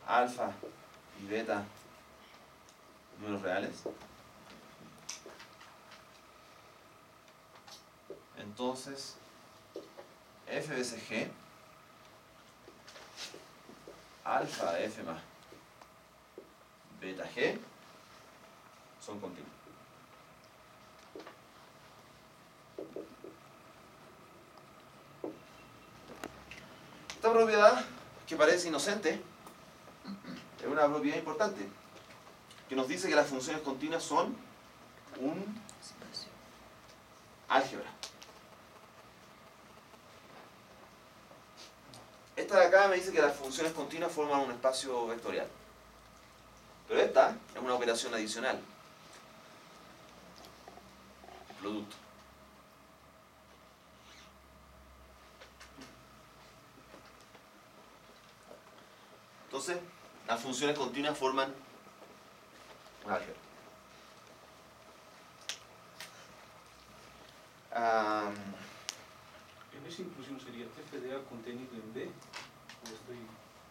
alfa y beta números reales, entonces f veces g, alfa de f más beta g son continuos. Esta propiedad, que parece inocente, es una propiedad importante, que nos dice que las funciones continuas son un álgebra. Esta de acá me dice que las funciones continuas forman un espacio vectorial. Pero esta es una operación adicional. Producto. Entonces, las funciones continuas forman un álgebra. En esa inclusión sería f de a contenido en b, o estoy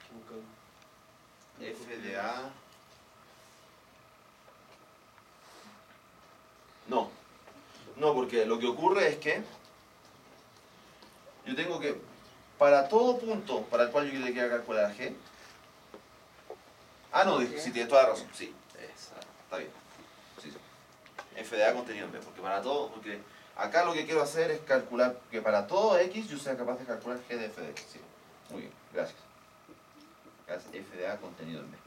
equivocado. F de A. No, porque lo que ocurre es que yo tengo que, para todo punto para el cual yo le quiera calcular G. Ah, no, sí, tienes toda la razón. Sí, está bien. Sí. F de A contenido en B, porque para todo, porque acá lo que quiero hacer es calcular que para todo X yo sea capaz de calcular G de F de X. Sí. Muy bien, gracias. Gracias, F de A contenido en B.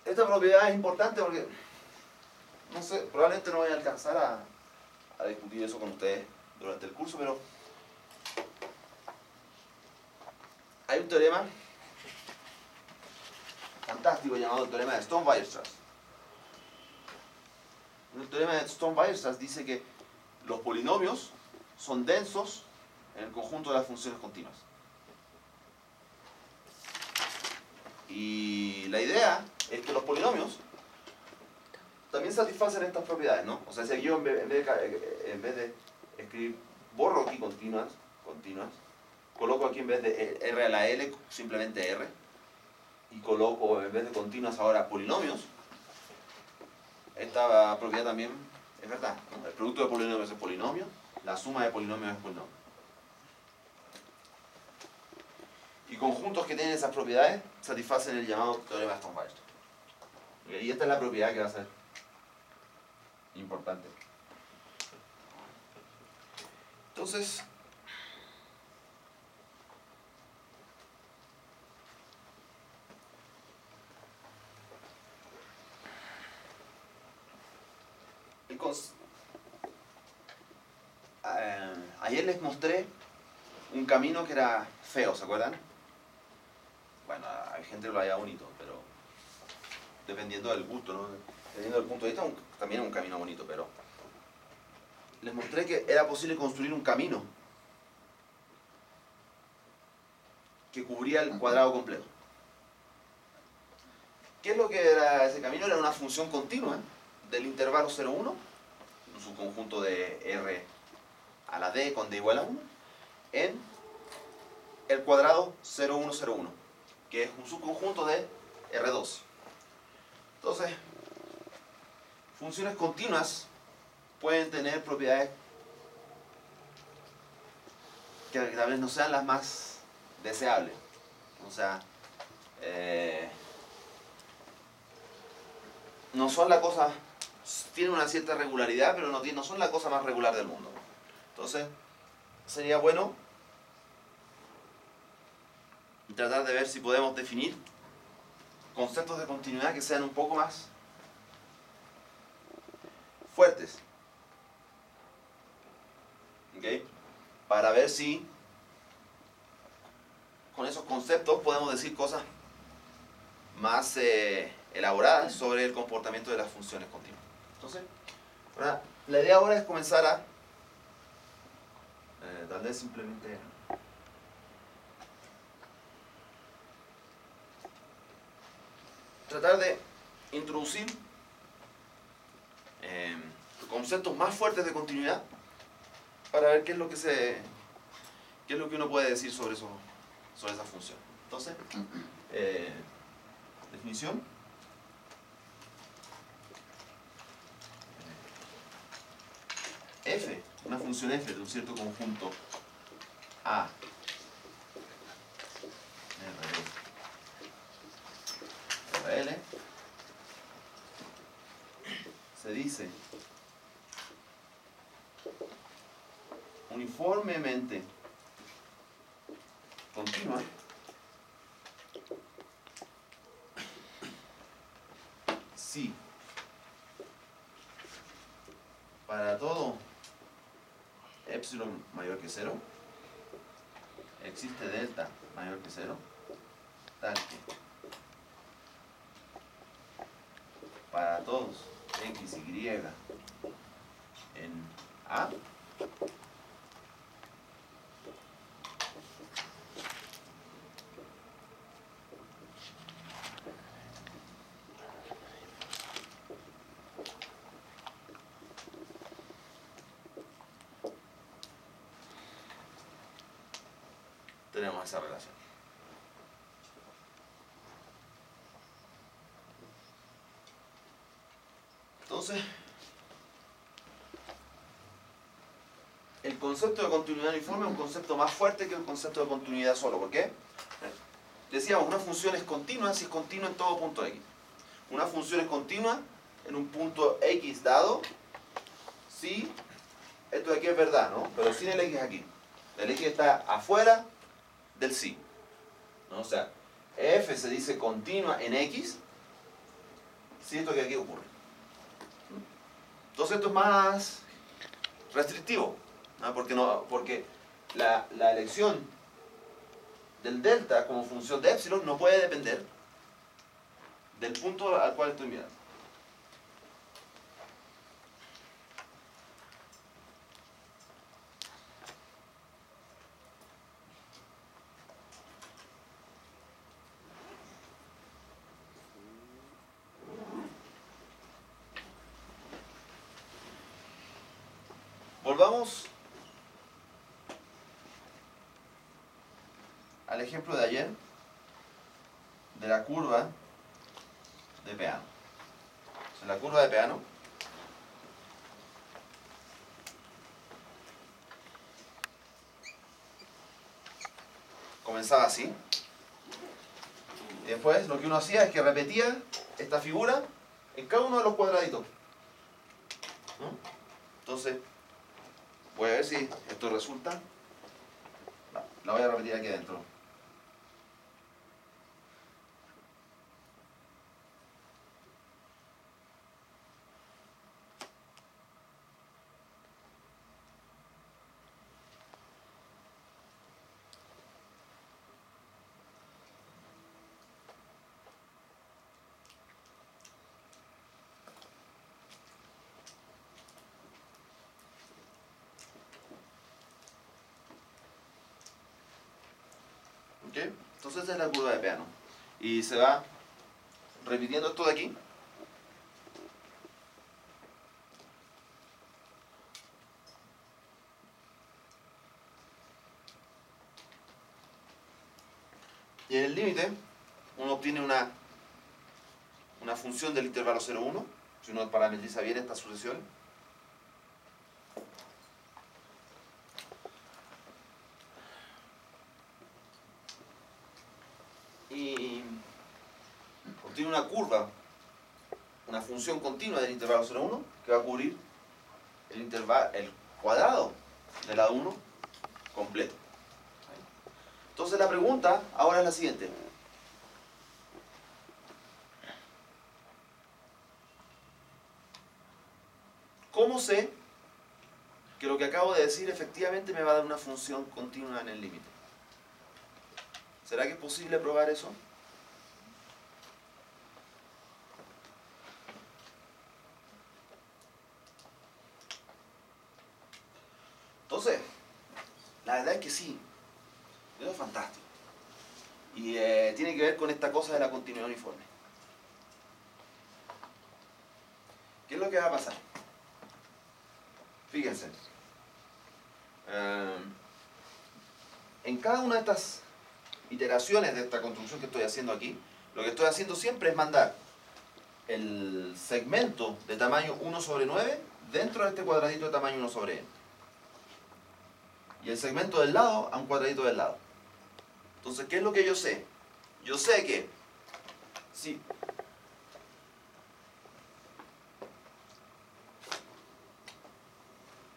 Esta propiedad es importante porque, no sé, probablemente no voy a alcanzar a discutir eso con ustedes durante el curso, pero hay un teorema fantástico llamado el teorema de Stone-Weierstrass. El teorema de Stone-Weierstrass dice que los polinomios son densos en el conjunto de las funciones continuas. Y la idea es que los polinomios también satisfacen estas propiedades, ¿no? O sea, si yo en vez de escribir, borro aquí continuas, coloco aquí en vez de R a la L simplemente R, y coloco en vez de continuas ahora polinomios, esta propiedad también es verdad, ¿no? El producto de polinomios es polinomio, la suma de polinomios es polinomio. Y conjuntos que tienen esas propiedades satisfacen el llamado teorema de Stone-Weierstrass. Y esta es la propiedad que va a ser importante. Entonces, ayer les mostré un camino que era feo, ¿se acuerdan? Bueno, hay gente que lo haya bonito, pero dependiendo del gusto, ¿no? Dependiendo del punto de vista, también es un camino bonito, pero les mostré que era posible construir un camino que cubría el cuadrado completo. ¿Qué es lo que era ese camino? Era una función continua del intervalo 0,1, un subconjunto de R a la D con D igual a 1, en el cuadrado 0,1,0,1, que es un subconjunto de R2. Entonces, funciones continuas pueden tener propiedades que tal vez no sean las más deseables. O sea, no son la cosa, tienen una cierta regularidad, pero no son la cosa más regular del mundo. Entonces, sería bueno tratar de ver si podemos definir conceptos de continuidad que sean un poco más fuertes. ¿Okay? Para ver si con esos conceptos podemos decir cosas más elaboradas sobre el comportamiento de las funciones continuas. Entonces, la idea ahora es comenzar a tal vez simplemente tratar de introducir conceptos más fuertes de continuidad para ver qué es lo que uno puede decir sobre sobre esa función. Entonces, definición. F, una función f de un cierto conjunto A RL se dice uniformemente continua si para todo epsilon mayor que 0 existe delta mayor que 0 tal que para todos x, y en A tenemos esa relación. Entonces, el concepto de continuidad uniforme es un concepto más fuerte que el concepto de continuidad solo. ¿Por qué? Decíamos, una función es continua si es continua en todo punto x. Una función es continua en un punto x dado si esto de aquí es verdad, ¿no? Pero sin el x aquí. El x está afuera del sí, ¿no? O sea, f se dice continua en x si esto que aquí ocurre. Entonces esto es más restrictivo, ¿no? Porque la elección del delta como función de epsilon no puede depender del punto al cual estoy mirando. Volvamos al ejemplo de ayer de la curva de Peano. En la curva de Peano comenzaba así y después lo que uno hacía es que repetía esta figura en cada uno de los cuadraditos, ¿no? Entonces voy a ver si esto resulta. La voy a repetir aquí adentro. ¿Ok? Entonces esta es la curva de Peano. Y se va repitiendo esto de aquí. Y en el límite uno obtiene una función del intervalo 0,1, si uno parametriza bien esta sucesión. Y obtiene una curva, una función continua del intervalo 0,1 que va a cubrir el cuadrado del lado 1 completo. Entonces la pregunta ahora es la siguiente. ¿Cómo sé que lo que acabo de decir efectivamente me va a dar una función continua en el límite? ¿Será que es posible probar eso? Entonces, la verdad es que sí. Eso es fantástico. Y tiene que ver con esta cosa de la continuidad uniforme. ¿Qué es lo que va a pasar? Fíjense. En cada una de estas iteraciones de esta construcción que estoy haciendo aquí, lo que estoy haciendo siempre es mandar el segmento de tamaño 1 sobre 9 dentro de este cuadradito de tamaño 1 sobre n. Y el segmento del lado a un cuadradito del lado. Entonces, ¿qué es lo que yo sé? Yo sé que si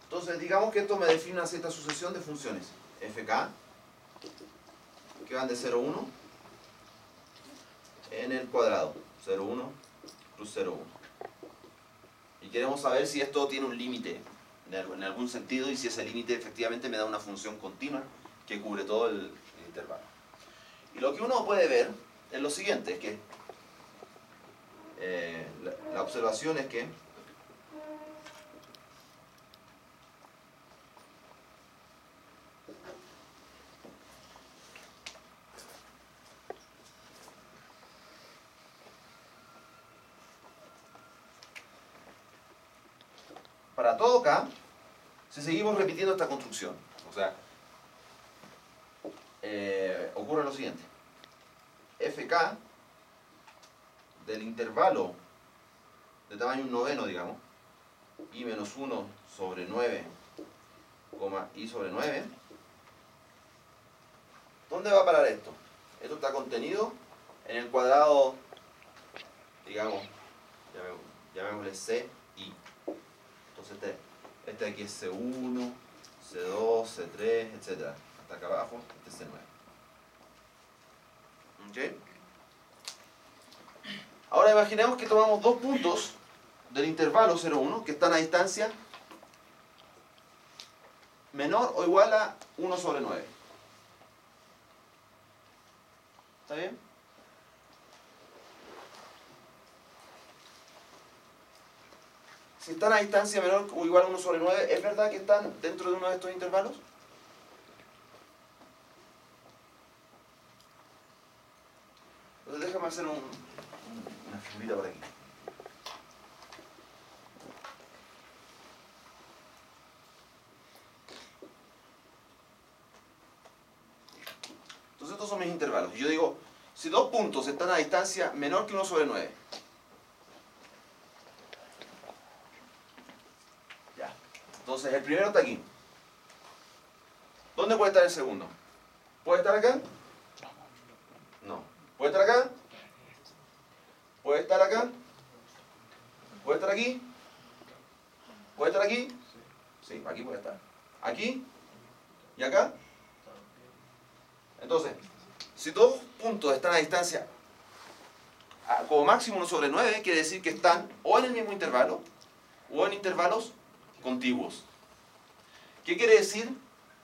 entonces, digamos que esto me define una cierta sucesión de funciones fk que van de 0, 1 en el cuadrado, 0, 1 plus 0, 1. Y queremos saber si esto tiene un límite en algún sentido y si ese límite efectivamente me da una función continua que cubre todo el intervalo. Y lo que uno puede ver es lo siguiente, es que la observación es que para todo K, si seguimos repitiendo esta construcción, o sea, ocurre lo siguiente. Fk del intervalo de tamaño 1 noveno, digamos, i menos 1 sobre 9, i sobre 9, ¿dónde va a parar esto? Esto está contenido en el cuadrado, digamos, llamémosle ci. Entonces este de aquí es C1, C2, C3, etc. Hasta acá abajo, este es C9. ¿Ok? Ahora imaginemos que tomamos dos puntos del intervalo 0, 1 que están a distancia menor o igual a 1 sobre 9. ¿Está bien? Si están a distancia menor o igual a 1 sobre 9, ¿es verdad que están dentro de uno de estos intervalos? Entonces déjame hacer una figurita por aquí. Entonces estos son mis intervalos. Y yo digo, si dos puntos están a distancia menor que 1 sobre 9. Ya. Entonces el primero está aquí. ¿Dónde puede estar el segundo? ¿Puede estar acá? No. ¿Puede estar acá? ¿Puede estar acá? ¿Puede estar aquí? ¿Puede estar aquí? Sí, aquí puede estar. ¿Aquí? ¿Y acá? Entonces, si dos puntos están a distancia como máximo 1 sobre 9, quiere decir que están o en el mismo intervalo o en intervalos contiguos. ¿Qué quiere decir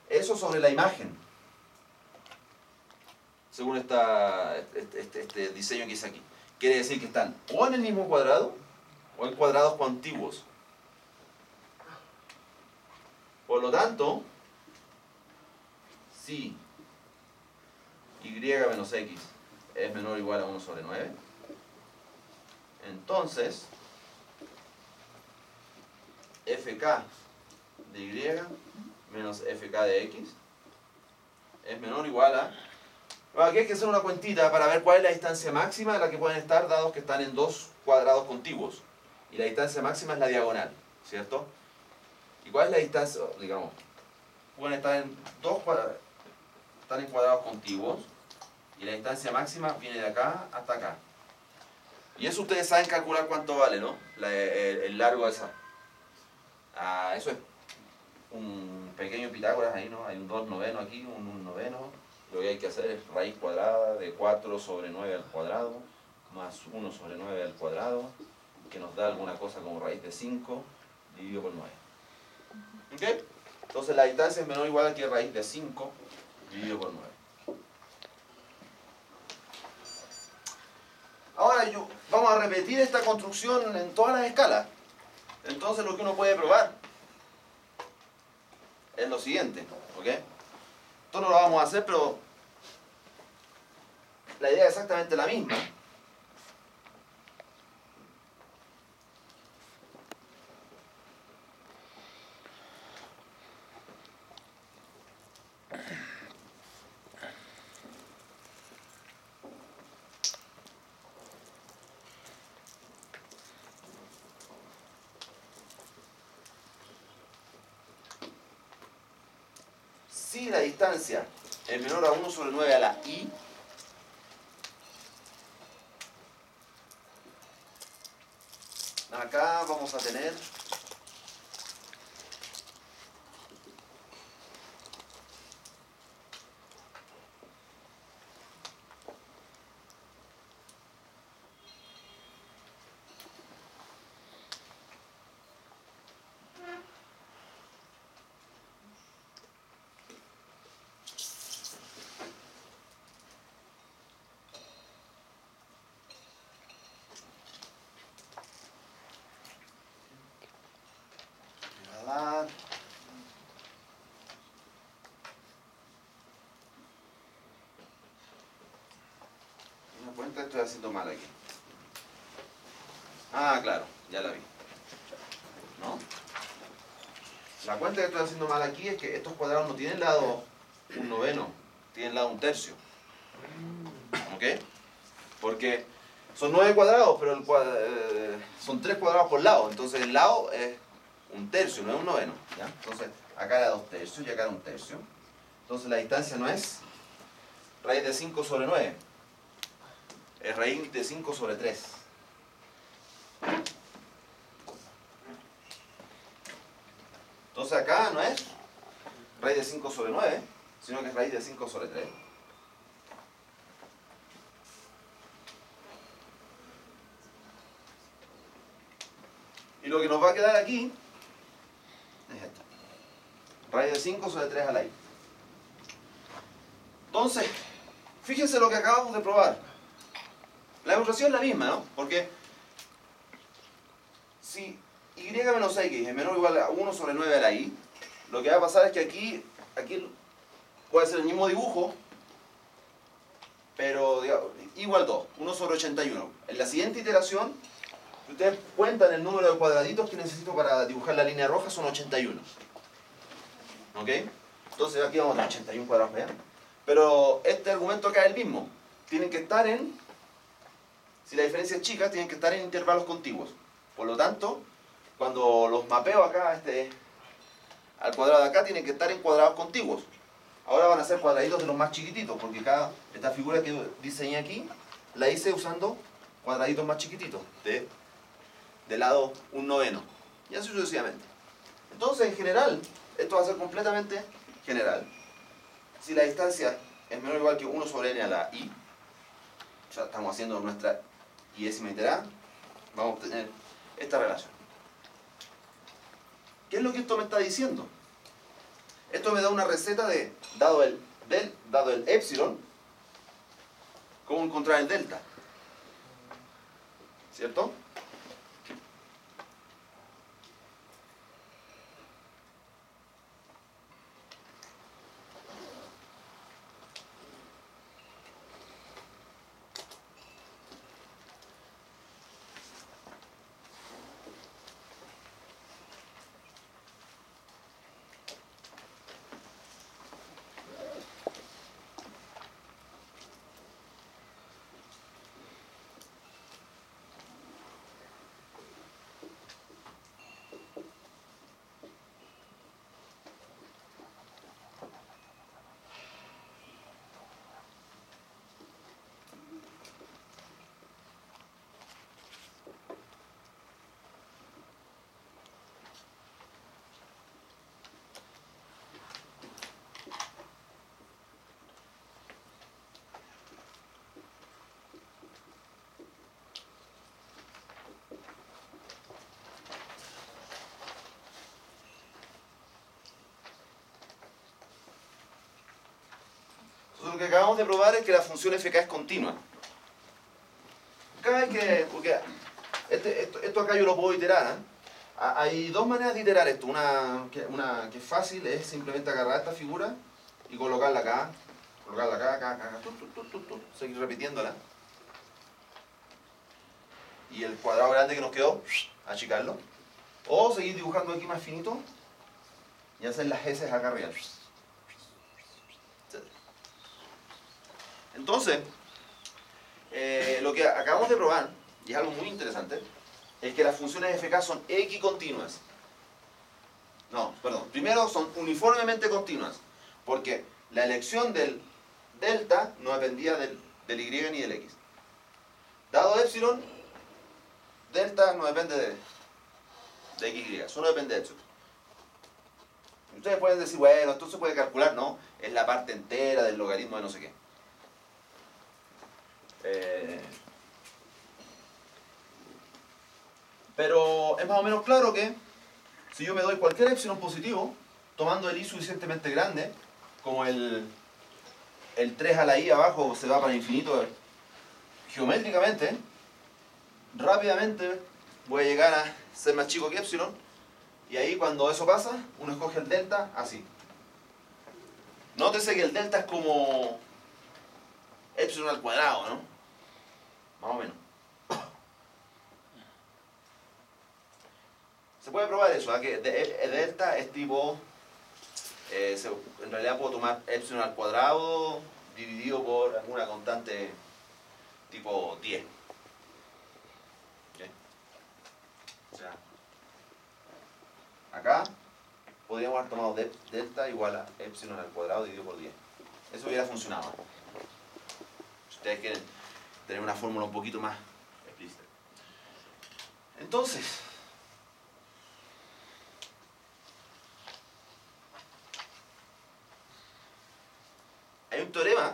eso sobre la imagen? Según este diseño que hice aquí. Quiere decir que están o en el mismo cuadrado o en cuadrados contiguos. Por lo tanto, si y menos x es menor o igual a 1 sobre 9, entonces fk de y menos fk de x es menor o igual a... Bueno, aquí hay que hacer una cuentita para ver cuál es la distancia máxima a la que pueden estar, dados que están en dos cuadrados contiguos. Y la distancia máxima es la diagonal, ¿cierto? ¿Y cuál es la distancia? Digamos, pueden estar en dos cuadrados, están en cuadrados contiguos, y la distancia máxima viene de acá hasta acá. Y eso ustedes saben calcular cuánto vale, ¿no? El largo de esa. Eso es un pequeño Pitágoras ahí, ¿no? Hay un 2 noveno aquí, un 1 noveno. Lo que hay que hacer es raíz cuadrada de 4 sobre 9 al cuadrado, más 1 sobre 9 al cuadrado, que nos da alguna cosa como raíz de 5, dividido por 9. ¿Ok? Entonces la distancia es menor o igual a que raíz de 5, dividido por 9. Ahora vamos a repetir esta construcción en todas las escalas. Entonces lo que uno puede probar es lo siguiente, ¿ok? Esto no lo vamos a hacer, pero la idea es exactamente la misma. si la distancia es menor a 1 sobre 9 a la i, acá vamos a tener una cuenta, estoy haciendo mal aquí. Ah, claro, ya la vi. ¿No? La cuenta que estoy haciendo mal aquí es que estos cuadrados no tienen lado un noveno, tienen lado un tercio. ¿Ok? Porque son 9 cuadrados, pero son 3 cuadrados por lado. Entonces el lado es un tercio, no es un noveno. ¿Ya? Entonces acá era 2 tercios y acá era 1 tercio. Entonces la distancia no es raíz de 5 sobre 9. Es raíz de 5 sobre 3. Entonces acá no es raíz de 5 sobre 9, sino que es raíz de 5 sobre 3. Y lo que nos va a quedar aquí es esto. Raíz de 5 sobre 3 a la i. Entonces, fíjense lo que acabamos de probar. La demostración es la misma, ¿no? Porque si y menos x es menor o igual a 1 sobre 9 a la i, lo que va a pasar es que aquí puede ser el mismo dibujo, pero digamos, igual 2, 1 sobre 81. En la siguiente iteración, si ustedes cuentan el número de cuadraditos que necesito para dibujar la línea roja, son 81. ¿Ok? Entonces aquí vamos a tener 81 cuadrados para allá. Pero este argumento acá es el mismo. Tienen que estar si la diferencia es chica, tienen que estar en intervalos contiguos. Por lo tanto, cuando los mapeo acá al cuadrado de acá, tienen que estar en cuadrados contiguos. Ahora van a ser cuadraditos de los más chiquititos, porque esta figura que diseñé aquí, la hice usando cuadraditos más chiquititos, de lado un noveno, y así sucesivamente. Entonces, en general, esto va a ser completamente general. Si la distancia es menor o igual que 1 sobre n a la i, ya estamos haciendo nuestra iésima iterada, vamos a obtener esta relación. ¿Qué es lo que esto me está diciendo? Esto me da una receta de, dado el epsilon, cómo encontrar el delta. ¿Cierto? Lo que acabamos de probar es que la función fk es continua. Porque esto acá yo lo puedo iterar, ¿eh? Hay dos maneras de iterar esto. Una que es fácil, es simplemente agarrar esta figura y colocarla acá, acá, seguir repitiéndola. Y el cuadrado grande que nos quedó, achicarlo. O seguir dibujando aquí más finito y hacer las S acá arriba. Entonces, lo que acabamos de probar, y es algo muy interesante, es que las funciones fk son equicontinuas. No, perdón, primero son uniformemente continuas. Porque la elección del delta no dependía del y ni del x. Dado epsilon, delta no depende de x y, solo depende de epsilon. Ustedes pueden decir, bueno, esto se puede calcular, ¿no? Es la parte entera del logaritmo de no sé qué. Pero es más o menos claro que si yo me doy cualquier epsilon positivo, tomando el i suficientemente grande, como el 3 a la i abajo se va para el infinito geométricamente, rápidamente voy a llegar a ser más chico que epsilon, y ahí cuando eso pasa, uno escoge el delta así. Nótese que el delta es como epsilon al cuadrado, ¿no? Más o menos. Se puede probar eso, ¿eh? Que delta es tipo, en realidad puedo tomar epsilon al cuadrado dividido por alguna constante tipo 10. ¿Okay? O sea, acá podríamos haber tomado delta igual a epsilon al cuadrado dividido por 10. Eso hubiera funcionado. Si ustedes quieren tener una fórmula un poquito más explícita. Entonces, hay un teorema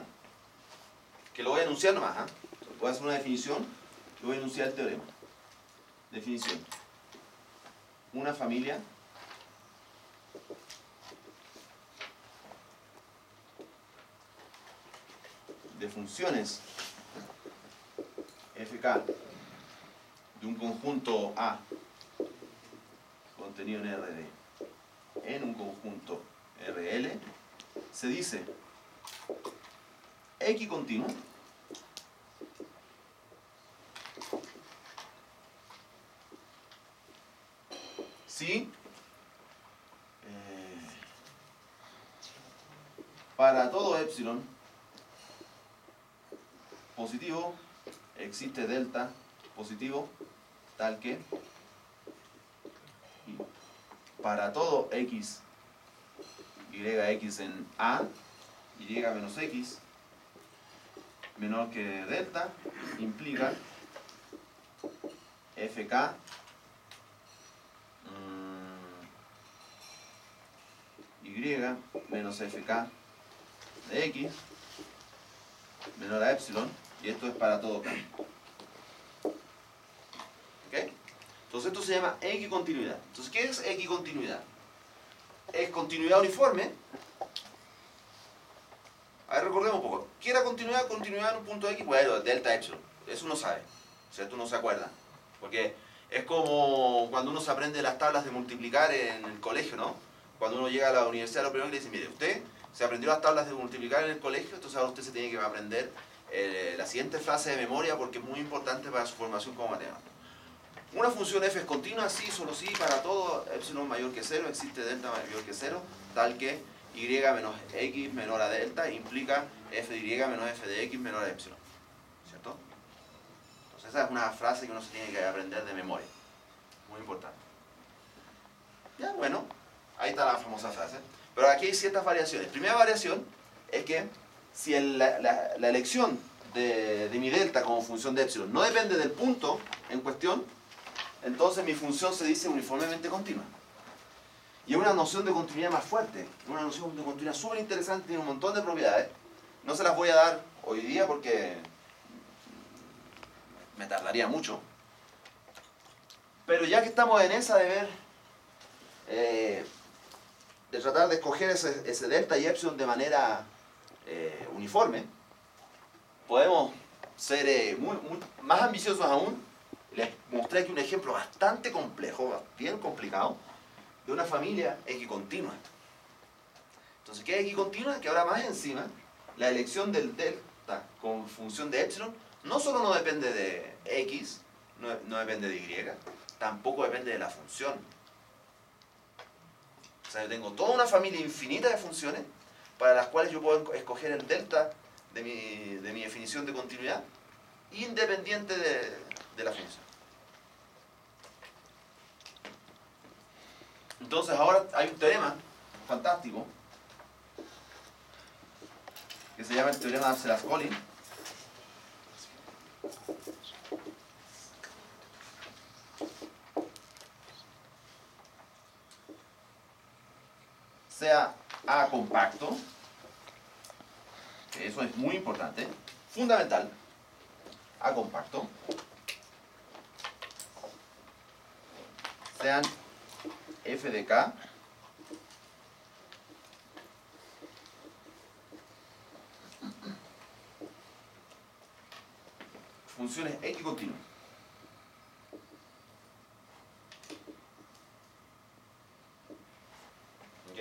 que lo voy a enunciar nomás. Voy a hacer una definición y voy a enunciar el teorema. Definición. Una familia de funciones fk de un conjunto A contenido en Rd en un conjunto Rl se dice X continuo si para todo epsilon positivo existe delta positivo tal que para todo x yx en A y menos x menor que delta implica fk y menos fk de x menor a epsilon, y esto es para todo k. ¿Ok? Entonces esto se llama equicontinuidad. Entonces, ¿qué es equicontinuidad? Es continuidad uniforme. A ver, recordemos un poco. ¿Qué era continuidad? Continuidad en un punto x, bueno, delta epsilon. Eso uno sabe, ¿cierto? Uno se acuerda. Porque es como cuando uno se aprende las tablas de multiplicar en el colegio, ¿no? Cuando uno llega a la universidad, lo primero que le dicen, mire, usted se aprendió las tablas de multiplicar en el colegio, entonces ahora usted se tiene que aprender la siguiente frase de memoria porque es muy importante para su formación como matemático. Una función f es continua, sí, solo sí, para todo epsilon mayor que 0, existe delta mayor que 0, tal que y menos x menor a delta implica f de y menos f de x menor a epsilon. ¿Cierto? Entonces esa es una frase que uno se tiene que aprender de memoria. Muy importante. Ya, bueno, ahí está la famosa frase. Pero aquí hay ciertas variaciones. Primera variación es que si la elección de mi delta como función de epsilon no depende del punto en cuestión, entonces mi función se dice uniformemente continua. Y es una noción de continuidad más fuerte, es una noción de continuidad súper interesante, tiene un montón de propiedades. No se las voy a dar hoy día porque me tardaría mucho. Pero ya que estamos en esa de ver, de tratar de escoger ese delta y epsilon de manera uniforme, podemos ser más ambiciosos aún. Les mostré aquí un ejemplo bastante complejo, bien complicado, de una familia equicontinua. Entonces, ¿qué es equicontinua? Que ahora más encima, la elección del delta con función de epsilon no solo no depende de x, no depende de y, tampoco depende de la función. O sea, yo tengo toda una familia infinita de funciones para las cuales yo puedo escoger el delta de mi definición de continuidad independiente de la función. Entonces ahora hay un teorema fantástico que se llama el teorema de Arcelus-Collins. Sea A compacto, que eso es muy importante, fundamental, A compacto, sean f de k funciones equicontinuas. ¿Ok?